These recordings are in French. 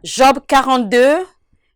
Job 42,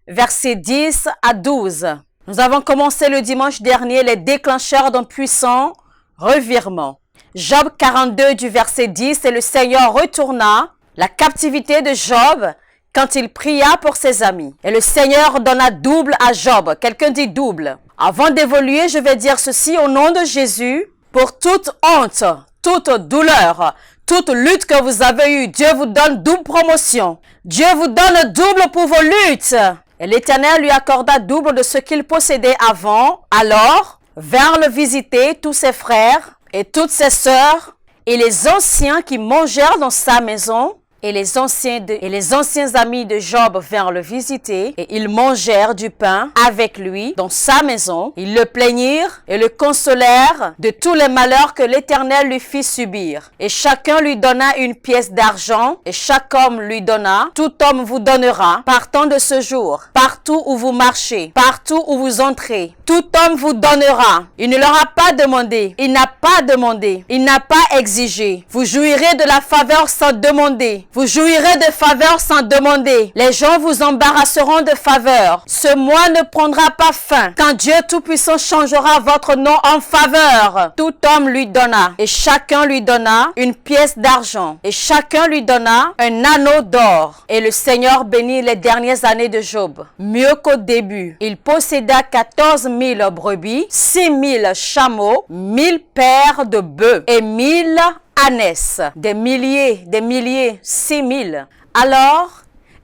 versets 10 à 12. Nous avons commencé le dimanche dernier les déclencheurs d'un puissant revirement. Job 42 du verset 10, et le Seigneur retourna la captivité de Job quand il pria pour ses amis. Et le Seigneur donna double à Job. Quelqu'un dit double. Avant d'évoluer, je vais dire ceci au nom de Jésus. Pour toute honte, toute douleur, toute lutte que vous avez eue, Dieu vous donne double promotion. Dieu vous donne double pour vos luttes. Et l'Éternel lui accorda double de ce qu'il possédait avant. Alors, vinrent le visiter tous ses frères et toutes ses sœurs et les anciens qui mangèrent dans sa maison. Et les anciens amis de Job vinrent le visiter, et ils mangèrent du pain avec lui dans sa maison. Ils le plaignirent et le consolèrent de tous les malheurs que l'Éternel lui fit subir. Et chacun lui donna une pièce d'argent, et chaque homme lui donna. Tout homme vous donnera, partant de ce jour, partout où vous marchez, partout où vous entrez. Tout homme vous donnera. Il ne leur a pas demandé, il n'a pas demandé, il n'a pas exigé. Vous jouirez de la faveur sans demander. Vous jouirez de faveur sans demander. Les gens vous embarrasseront de faveur. Ce mois ne prendra pas fin quand Dieu Tout-Puissant changera votre nom en faveur. Tout homme lui donna, et chacun lui donna une pièce d'argent, et chacun lui donna un anneau d'or. Et le Seigneur bénit les dernières années de Job, mieux qu'au début. Il posséda 14 000 brebis, 6 000 chameaux, 1000 paires de bœufs et 1000 ânesses, des milliers, 6 000. Alors,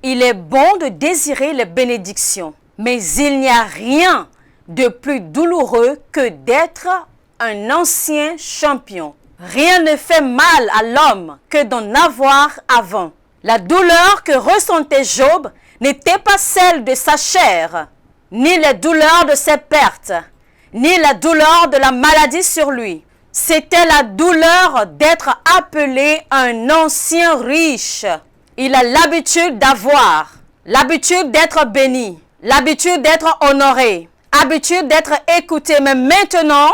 il est bon de désirer les bénédictions, mais il n'y a rien de plus douloureux que d'être un ancien champion. Rien ne fait mal à l'homme que d'en avoir avant. La douleur que ressentait Job n'était pas celle de sa chair, ni les douleurs de ses pertes, ni la douleur de la maladie sur lui. C'était la douleur d'être appelé un ancien riche. Il a l'habitude d'avoir, l'habitude d'être béni, l'habitude d'être honoré, l'habitude d'être écouté. Mais maintenant,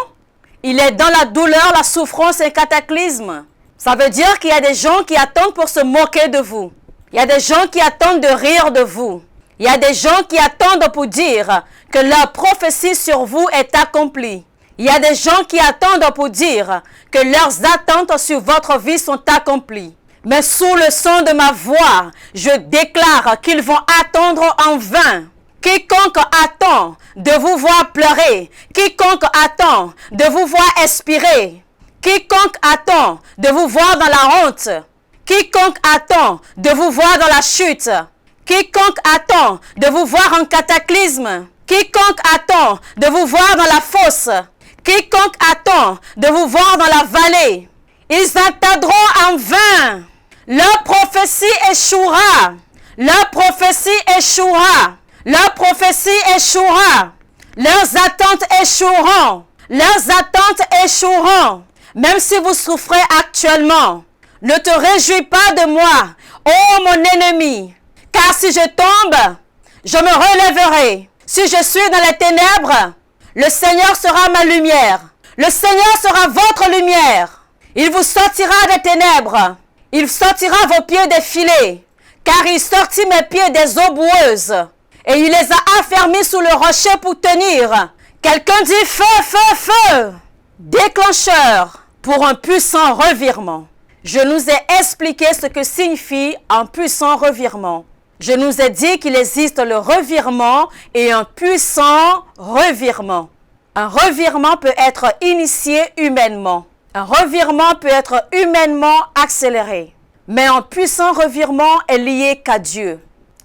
il est dans la douleur, la souffrance et le cataclysme. Ça veut dire qu'il y a des gens qui attendent pour se moquer de vous. Il y a des gens qui attendent de rire de vous. Il y a des gens qui attendent pour dire que leur prophétie sur vous est accomplie. Il y a des gens qui attendent pour dire que leurs attentes sur votre vie sont accomplies. Mais sous le son de ma voix, je déclare qu'ils vont attendre en vain. Quiconque attend de vous voir pleurer, quiconque attend de vous voir expirer, quiconque attend de vous voir dans la honte, quiconque attend de vous voir dans la chute, quiconque attend de vous voir en cataclysme, quiconque attend de vous voir dans la fosse, quiconque attend de vous voir dans la vallée, ils attendront en vain. Leur prophétie échouera. Leur prophétie échouera. Leur prophétie échouera. Leurs attentes échoueront. Leurs attentes échoueront. Même si vous souffrez actuellement, ne te réjouis pas de moi, ô mon ennemi. Car si je tombe, je me relèverai. Si je suis dans les ténèbres, le Seigneur sera ma lumière. Le Seigneur sera votre lumière. Il vous sortira des ténèbres. Il sortira vos pieds des filets. Car il sortit mes pieds des eaux boueuses. Et il les a affermis sous le rocher pour tenir. Quelqu'un dit feu, feu, feu. Déclencheur pour un puissant revirement. Je nous ai expliqué ce que signifie un puissant revirement. Je nous ai dit qu'il existe le revirement et un puissant revirement. Un revirement peut être initié humainement. Un revirement peut être humainement accéléré. Mais un puissant revirement est lié qu'à Dieu.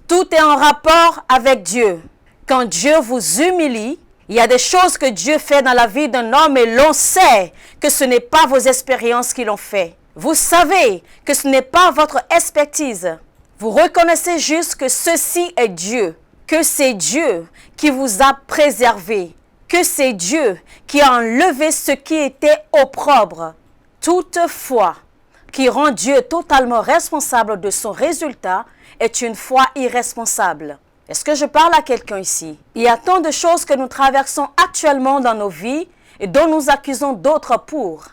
Tout est en rapport avec Dieu. Quand Dieu vous humilie, il y a des choses que Dieu fait dans la vie d'un homme et l'on sait que ce n'est pas vos expériences qui l'ont fait. Vous savez que ce n'est pas votre expertise. Vous reconnaissez juste que ceci est Dieu, que c'est Dieu qui vous a préservé, que c'est Dieu qui a enlevé ce qui était opprobre. Toutefois, qui rend Dieu totalement responsable de son résultat est une foi irresponsable. Est-ce que je parle à quelqu'un ici? Il y a tant de choses que nous traversons actuellement dans nos vies et dont nous accusons d'autres pour.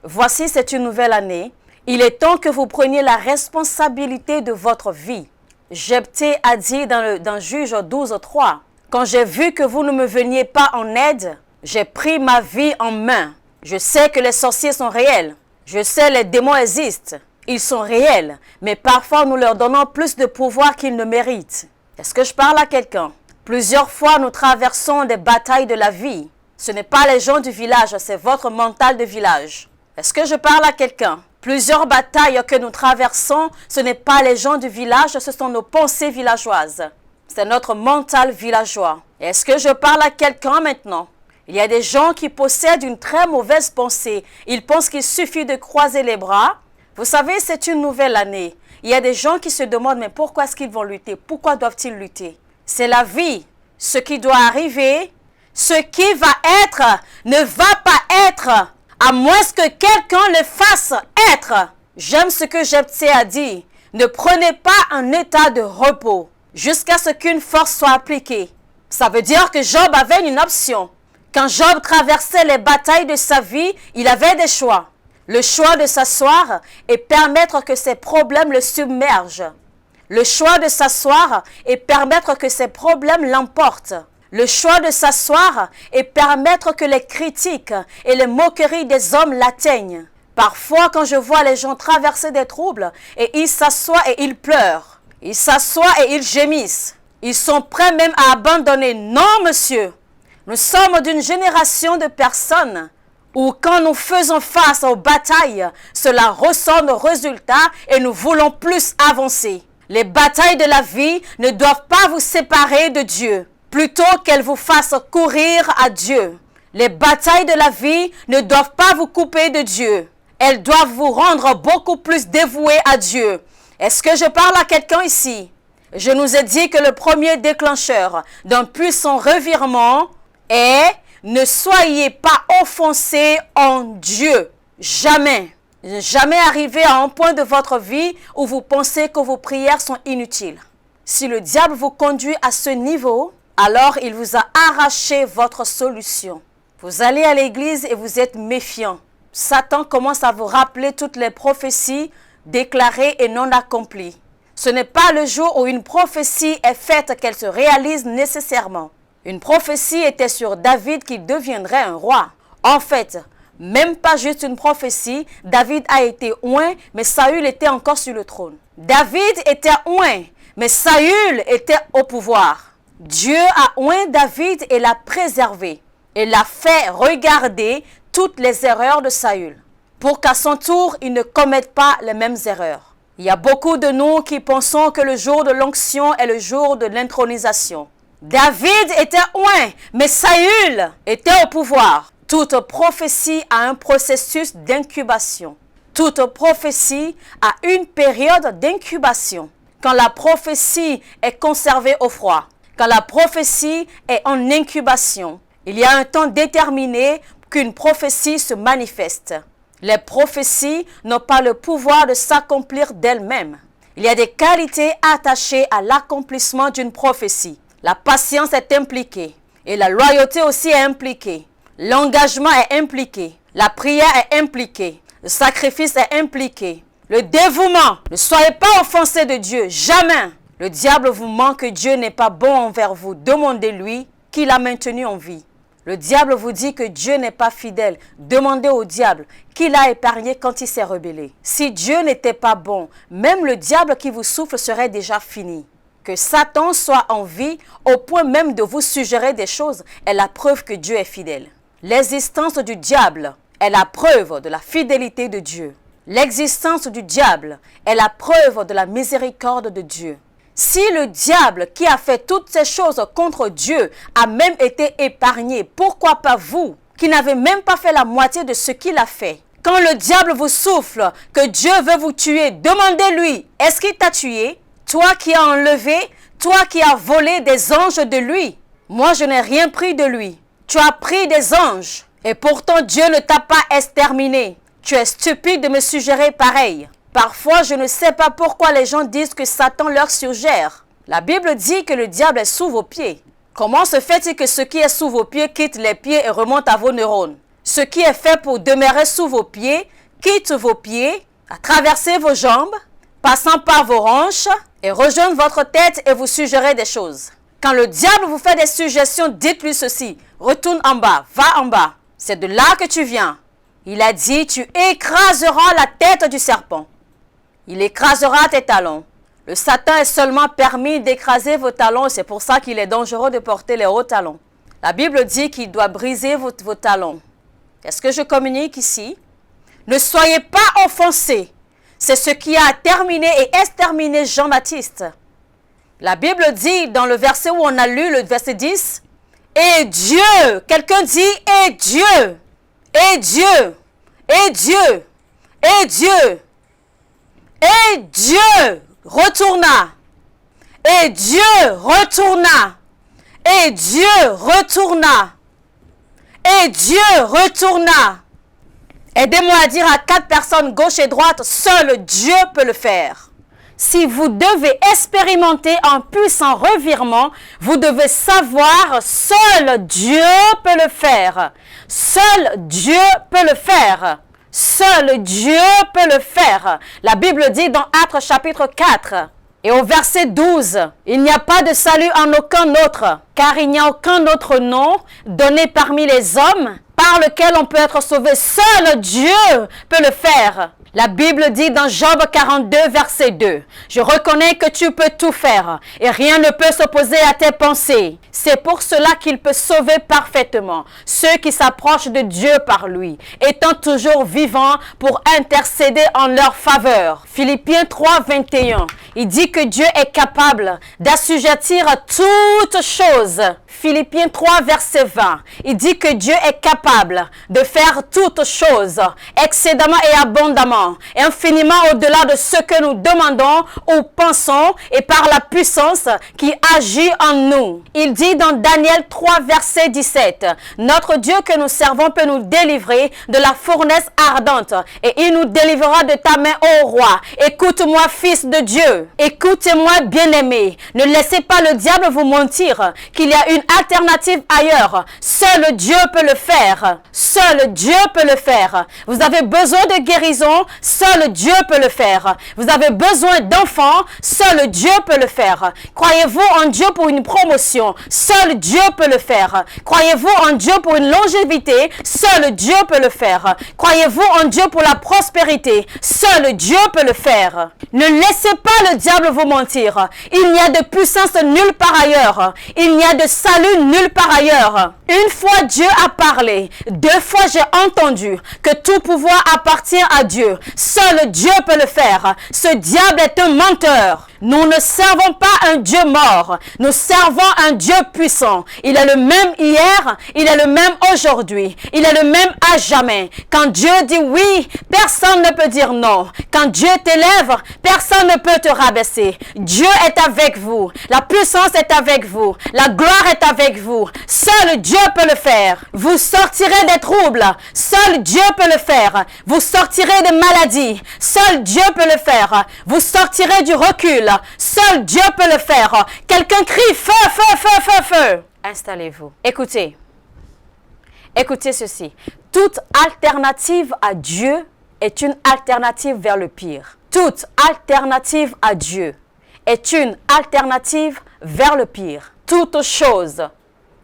Voici, c'est une nouvelle année. Il est temps que vous preniez la responsabilité de votre vie. Jephthé a dit dans Juge 12:3, « Quand j'ai vu que vous ne me veniez pas en aide, j'ai pris ma vie en main. Je sais que les sorciers sont réels. Je sais les démons existent. Ils sont réels, mais parfois nous leur donnons plus de pouvoir qu'ils ne méritent. » Est-ce que je parle à quelqu'un? Plusieurs fois, nous traversons des batailles de la vie. Ce n'est pas les gens du village, c'est votre mental de village. Est-ce que je parle à quelqu'un? Plusieurs batailles que nous traversons, ce n'est pas les gens du village, ce sont nos pensées villageoises. C'est notre mental villageois. Est-ce que je parle à quelqu'un maintenant? Il y a des gens qui possèdent une très mauvaise pensée. Ils pensent qu'il suffit de croiser les bras. Vous savez, c'est une nouvelle année. Il y a des gens qui se demandent, mais pourquoi est-ce qu'ils vont lutter? Pourquoi doivent-ils lutter? C'est la vie. Ce qui doit arriver, ce qui va être, ne va pas être, à moins que quelqu'un le fasse être. J'aime ce que Jephthé a dit. Ne prenez pas un état de repos jusqu'à ce qu'une force soit appliquée. Ça veut dire que Job avait une option. Quand Job traversait les batailles de sa vie, il avait des choix. Le choix de s'asseoir et permettre que ses problèmes le submergent. Le choix de s'asseoir et permettre que ses problèmes l'emportent. Le choix de s'asseoir et permettre que les critiques et les moqueries des hommes l'atteignent. Parfois, quand je vois les gens traverser des troubles, et ils s'assoient et ils pleurent. Ils s'assoient et ils gémissent. Ils sont prêts même à abandonner. Non, monsieur. Nous sommes d'une génération de personnes où quand nous faisons face aux batailles, cela ressort nos résultats et nous voulons plus avancer. Les batailles de la vie ne doivent pas vous séparer de Dieu, plutôt qu'elles vous fassent courir à Dieu. Les batailles de la vie ne doivent pas vous couper de Dieu. Elles doivent vous rendre beaucoup plus dévoués à Dieu. Est-ce que je parle à quelqu'un ici? Je nous ai dit que le premier déclencheur d'un puissant revirement est « Ne soyez pas offensés en Dieu ». Jamais. Jamais arrivé à un point de votre vie où vous pensez que vos prières sont inutiles. Si le diable vous conduit à ce niveau, alors il vous a arraché votre solution. Vous allez à l'église et vous êtes méfiant. Satan commence à vous rappeler toutes les prophéties déclarées et non accomplies. Ce n'est pas le jour où une prophétie est faite qu'elle se réalise nécessairement. Une prophétie était sur David qui deviendrait un roi. En fait, même pas juste une prophétie, David a été oint, mais Saül était encore sur le trône. David était oint, mais Saül était au pouvoir. Dieu a oint David et l'a préservé et l'a fait regarder toutes les erreurs de Saül pour qu'à son tour, il ne commette pas les mêmes erreurs. Il y a beaucoup de nous qui pensons que le jour de l'onction est le jour de l'intronisation. David était oint, mais Saül était au pouvoir. Toute prophétie a un processus d'incubation. Toute prophétie a une période d'incubation. Quand la prophétie est conservée au froid, quand la prophétie est en incubation, il y a un temps déterminé qu'une prophétie se manifeste. Les prophéties n'ont pas le pouvoir de s'accomplir d'elles-mêmes. Il y a des qualités attachées à l'accomplissement d'une prophétie. La patience est impliquée et la loyauté aussi est impliquée. L'engagement est impliqué. La prière est impliquée. Le sacrifice est impliqué. Le dévouement. Ne soyez pas offensés de Dieu. Jamais. Le diable vous ment que Dieu n'est pas bon envers vous. Demandez-lui qui l'a maintenu en vie. Le diable vous dit que Dieu n'est pas fidèle. Demandez au diable qui l'a épargné quand il s'est rebellé. Si Dieu n'était pas bon, même le diable qui vous souffle serait déjà fini. Que Satan soit en vie au point même de vous suggérer des choses est la preuve que Dieu est fidèle. L'existence du diable est la preuve de la fidélité de Dieu. L'existence du diable est la preuve de la miséricorde de Dieu. Si le diable qui a fait toutes ces choses contre Dieu a même été épargné, pourquoi pas vous qui n'avez même pas fait la moitié de ce qu'il a fait? Quand le diable vous souffle que Dieu veut vous tuer, demandez-lui, est-ce qu'il t'a tué? Toi qui as enlevé, toi qui as volé des anges de lui. Moi, je n'ai rien pris de lui. Tu as pris des anges et pourtant Dieu ne t'a pas exterminé. Tu es stupide de me suggérer pareil. Parfois, je ne sais pas pourquoi les gens disent que Satan leur suggère. La Bible dit que le diable est sous vos pieds. Comment se fait-il que ce qui est sous vos pieds quitte les pieds et remonte à vos neurones? Ce qui est fait pour demeurer sous vos pieds quitte vos pieds, a traversé vos jambes, passant par vos hanches et rejoindre votre tête et vous suggérer des choses. Quand le diable vous fait des suggestions, dites-lui ceci. Retourne en bas, va en bas. C'est de là que tu viens. Il a dit, tu écraseras la tête du serpent. Il écrasera tes talons. Le Satan est seulement permis d'écraser vos talons. C'est pour ça qu'il est dangereux de porter les hauts talons. La Bible dit qu'il doit briser vos talons. Est-ce que je communique ici? Ne soyez pas offensés. C'est ce qui a terminé et exterminé Jean-Baptiste. La Bible dit dans le verset où on a lu, le verset 10, « Et Dieu », quelqu'un dit « Et Dieu », « Et Dieu », « Et Dieu », « Et Dieu », « Et Dieu » retourna, « Et Dieu retourna », « Et Dieu retourna », « Et Dieu retourna ». Aidez-moi à dire à 4 personnes, gauche et droite, seul Dieu peut le faire. Si vous devez expérimenter un puissant revirement, vous devez savoir, seul Dieu peut le faire. Seul Dieu peut le faire. Seul Dieu peut le faire. La Bible dit dans Actes chapitre 4 et au verset 12, « Il n'y a pas de salut en aucun autre, car il n'y a aucun autre nom donné parmi les hommes par lequel on peut être sauvé. Seul Dieu peut le faire. » La Bible dit dans Job 42, verset 2, « Je reconnais que tu peux tout faire et rien ne peut s'opposer à tes pensées. C'est pour cela qu'il peut sauver parfaitement ceux qui s'approchent de Dieu par lui, étant toujours vivants pour intercéder en leur faveur. » Philippiens 3, 21, il dit que Dieu est capable d'assujettir à toutes choses. Philippiens 3, verset 20, il dit que Dieu est capable de faire toutes choses excédemment et abondamment, infiniment au-delà de ce que nous demandons ou pensons et par la puissance qui agit en nous. Il dit dans Daniel 3, verset 17, « Notre Dieu que nous servons peut nous délivrer de la fournaise ardente et il nous délivrera de ta main, ô roi. Écoute-moi, fils de Dieu. Écoutez-moi, bien-aimés. Ne laissez pas le diable vous mentir qu'il y a une alternative ailleurs. Seul Dieu peut le faire. Seul Dieu peut le faire. Vous avez besoin de guérison, seul Dieu peut le faire. Vous avez besoin d'enfants, seul Dieu peut le faire. Croyez-vous en Dieu pour une promotion, seul Dieu peut le faire. Croyez-vous en Dieu pour une longévité, seul Dieu peut le faire. Croyez-vous en Dieu pour la prospérité, seul Dieu peut le faire. Ne laissez pas le diable vous mentir. Il n'y a de puissance nulle part ailleurs. Il n'y a de salut nulle part ailleurs. Une fois Dieu a parlé, 2 fois j'ai entendu que tout pouvoir appartient à Dieu. Seul Dieu peut le faire. Ce diable est un menteur. Nous ne servons pas un Dieu mort. Nous servons un Dieu puissant. Il est le même hier, il est le même aujourd'hui. Il est le même à jamais. Quand Dieu dit oui, personne ne peut dire non. Quand Dieu t'élève, personne ne peut te rabaisser. Dieu est avec vous. La puissance est avec vous. La gloire est avec vous. Seul Dieu peut le faire. Vous sortirez des troubles. Seul Dieu peut le faire. Vous sortirez des maladies. Seul Dieu peut le faire. Vous sortirez du recul. Seul Dieu peut le faire. Quelqu'un crie feu, feu, feu, feu, feu. Installez-vous. Écoutez. Écoutez ceci. Toute alternative à Dieu est une alternative vers le pire. Toute alternative à Dieu est une alternative vers le pire. Toute chose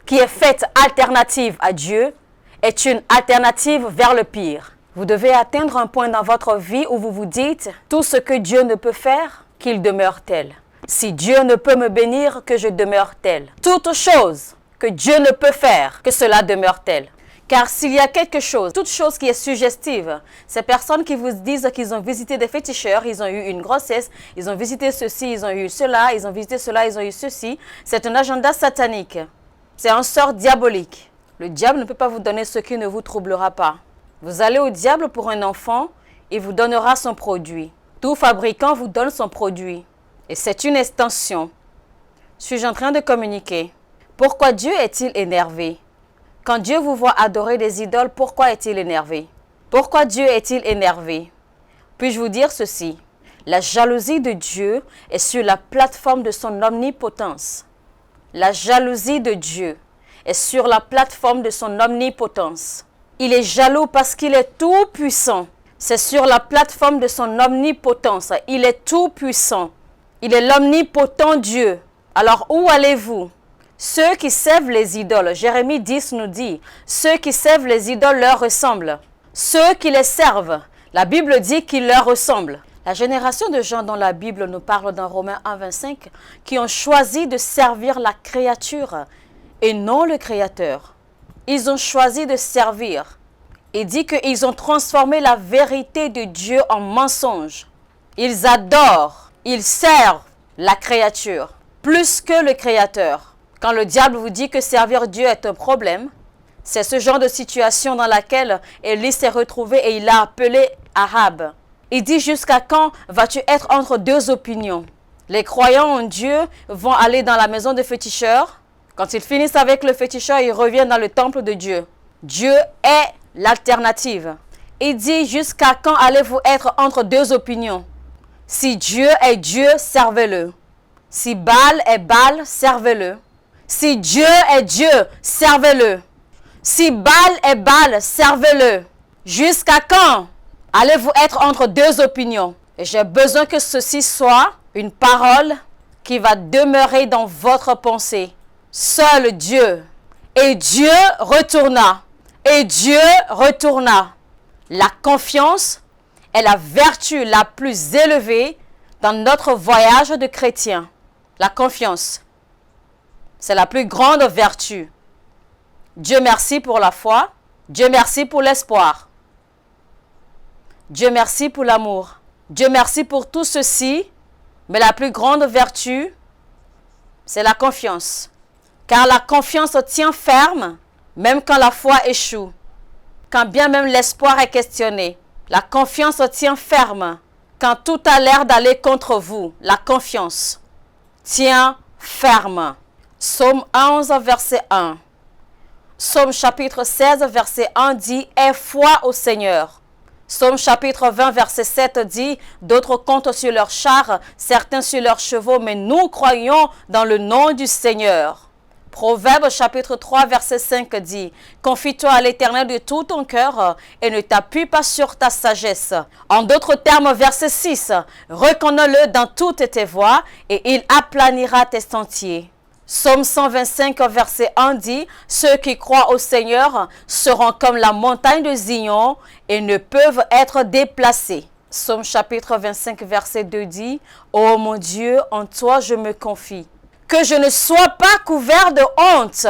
qui est faite alternative à Dieu est une alternative vers le pire. Vous devez atteindre un point dans votre vie où vous vous dites, tout ce que Dieu ne peut faire, qu'il demeure tel. Si Dieu ne peut me bénir, que je demeure tel. Toute chose que Dieu ne peut faire, que cela demeure tel. Car s'il y a quelque chose, toute chose qui est suggestive, ces personnes qui vous disent qu'ils ont visité des féticheurs, ils ont eu une grossesse, ils ont visité ceci, ils ont eu cela, ils ont visité cela, ils ont eu ceci, c'est un agenda satanique. C'est un sort diabolique. Le diable ne peut pas vous donner ce qui ne vous troublera pas. Vous allez au diable pour un enfant, il vous donnera son produit. Tout fabricant vous donne son produit. Et c'est une extension. Suis-je en train de communiquer? Pourquoi Dieu est-il énervé? Quand Dieu vous voit adorer des idoles, pourquoi est-il énervé? Pourquoi Dieu est-il énervé? Puis-je vous dire ceci? La jalousie de Dieu est sur la plateforme de son omnipotence. La jalousie de Dieu est sur la plateforme de son omnipotence. Il est jaloux parce qu'il est tout puissant. C'est sur la plateforme de son omnipotence. Il est tout puissant. Il est l'omnipotent Dieu. Alors où allez-vous? Ceux qui servent les idoles, Jérémie 10 nous dit, ceux qui servent les idoles leur ressemblent. Ceux qui les servent, la Bible dit qu'ils leur ressemblent. La génération de gens dont la Bible nous parle dans Romains 1, 25, qui ont choisi de servir la créature et non le Créateur. Ils ont choisi de servir. Il dit qu'ils ont transformé la vérité de Dieu en mensonge. Ils adorent, ils servent la créature plus que le Créateur. Quand le diable vous dit que servir Dieu est un problème, c'est ce genre de situation dans laquelle Élie s'est retrouvé et il a appelé Ahab. Il dit, jusqu'à quand vas-tu être entre deux opinions? Les croyants en Dieu vont aller dans la maison de féticheurs. Quand ils finissent avec le féticheur, ils reviennent dans le temple de Dieu. Dieu est l'alternative. Il dit, jusqu'à quand allez-vous être entre deux opinions? Si Dieu est Dieu, servez-le. Si Baal est Baal, servez-le. Si Dieu est Dieu, servez-le. Si Baal est Baal, servez-le. Jusqu'à quand allez-vous être entre deux opinions? Et j'ai besoin que ceci soit une parole qui va demeurer dans votre pensée. Seul Dieu. Et Dieu retourna. Et Dieu retourna. La confiance est la vertu la plus élevée dans notre voyage de chrétien. La confiance, c'est la plus grande vertu. Dieu merci pour la foi. Dieu merci pour l'espoir. Dieu merci pour l'amour. Dieu merci pour tout ceci. Mais la plus grande vertu, c'est la confiance. Car la confiance tient ferme, même quand la foi échoue. Quand bien même l'espoir est questionné. La confiance tient ferme. Quand tout a l'air d'aller contre vous, la confiance tient ferme. Psaume 11, verset 1. Psaume chapitre 16, verset 1 dit « Aie foi au Seigneur ». Psaume chapitre 20, verset 7 dit « D'autres comptent sur leurs chars, certains sur leurs chevaux, mais nous croyons dans le nom du Seigneur ». Proverbe chapitre 3, verset 5 dit « Confie-toi à l'Éternel de tout ton cœur et ne t'appuie pas sur ta sagesse. » En d'autres termes, verset 6 « Reconnais-le dans toutes tes voies et il aplanira tes sentiers. » Psaume 125, verset 1 dit « Ceux qui croient au Seigneur seront comme la montagne de Zion et ne peuvent être déplacés. » Psaume chapitre 25, verset 2 dit « Ô mon Dieu, en toi je me confie. Que je ne sois pas couvert de honte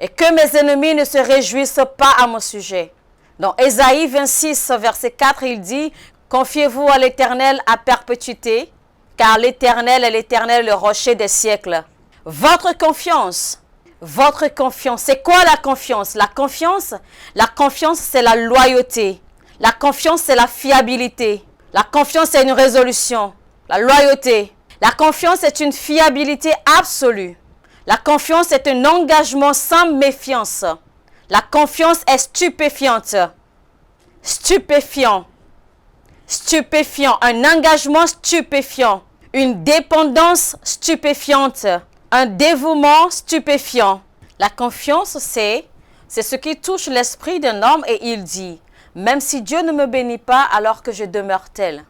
et que mes ennemis ne se réjouissent pas à mon sujet. » Dans Ésaïe 26, verset 4, il dit « Confiez-vous à l'Éternel à perpétuité, car l'Éternel est l'Éternel, le rocher des siècles. » Votre confiance, c'est quoi la confiance? La confiance, c'est la loyauté. La confiance, c'est la fiabilité. La confiance, c'est une résolution. La loyauté. La confiance est une fiabilité absolue. La confiance est un engagement sans méfiance. La confiance est stupéfiante. Stupéfiant. Un engagement stupéfiant. Une dépendance stupéfiante. Un dévouement stupéfiant. La confiance, c'est ce qui touche l'esprit d'un homme et il dit, même si Dieu ne me bénit pas alors que je demeure tel.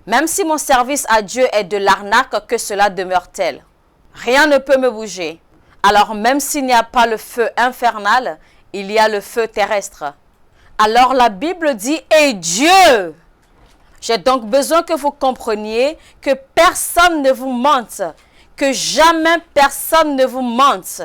Même si mon service à Dieu est de l'arnaque, que cela demeure tel. Rien ne peut me bouger. Alors même s'il n'y a pas le feu infernal, il y a le feu terrestre. Alors la Bible dit, et Dieu. J'ai donc besoin que vous compreniez que personne ne vous mente. Que jamais personne ne vous mente.